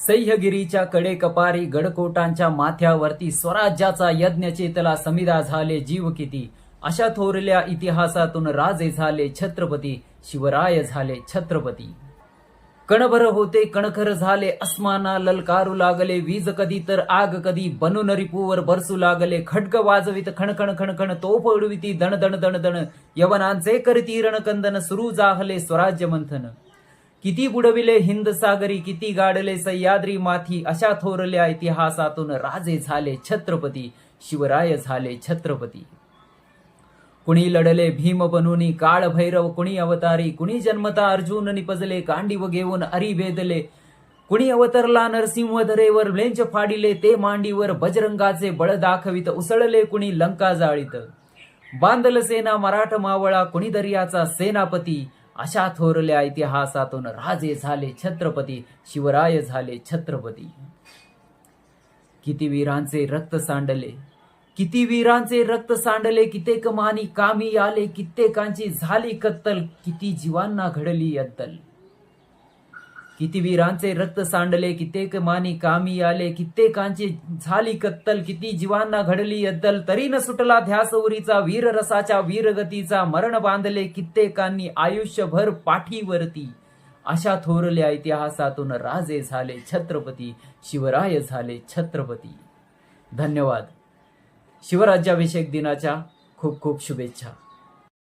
सह्यगिरीच्या कडे कपारी गडकोटांच्या माथ्यावरती स्वराज्याचा यज्ञ चेतला समिदा झाले जीव किती. अशा थोरल्या इतिहासातून राजे झाले छत्रपती, शिवराय झाले छत्रपती. कणभर होते कणखर झाले अस्माना ललकारू लागले, वीज कधी तर आग कधी बनून रिपूवर बरसू लागले. खड्ग वाजवित खणखण खणखण तोफ उडविती दण दण दण दण, यवनांचे करती रणकंदन सुरू जाहले स्वराज्य मंथन. किती बुडविले हिंद सागरी किती गाडले सह्याद्री माथी, अशा थोरल्या इतिहासातून राजे झाले छत्रपती, शिवराय झाले छत्रपती. कुणी लढले भीम बनूनी काळ भैरव कुणी अवतारी, कुणी जन्मता अर्जुन निपजले गांडीव घेऊन अरी भेदले. कुणी अवतरला नरसिंह धरेवर लेंच फाडिले ते मांडीवर, बजरंगाचे बळ दाखवित उसळले कुणी लंका जाळीत. बांधल सेना मराठ मावळा कुणी दर्याचा सेनापती, अशा थोरल्या इतिहासातून राजे झाले छत्रपती, शिवराय झाले छत्रपती. किती वीरांचे रक्त सांडले, किती वीरांचे रक्त सांडले, कित्येक मानी कामी आले, कित्येकांची झाली कत्तल, किती जीवांना घडली अद्दल. किती वीरांचे रक्त सांडले, कित्येक मानी कामी आले, कित्येकांची झाली कत्तल, किती जीवांना घडली अद्दल. तरी न सुटला ध्यास उरीचा वीर रसाच्या वीरगतीचा, मरण बांधले कित्येकांनी आयुष्यभर पाठीवरती. अशा थोरल्या इतिहासातून राजे झाले छत्रपती, शिवराय झाले छत्रपती. धन्यवाद. शिवराज्याभिषेक दिनाच्या खूप खूप शुभेच्छा.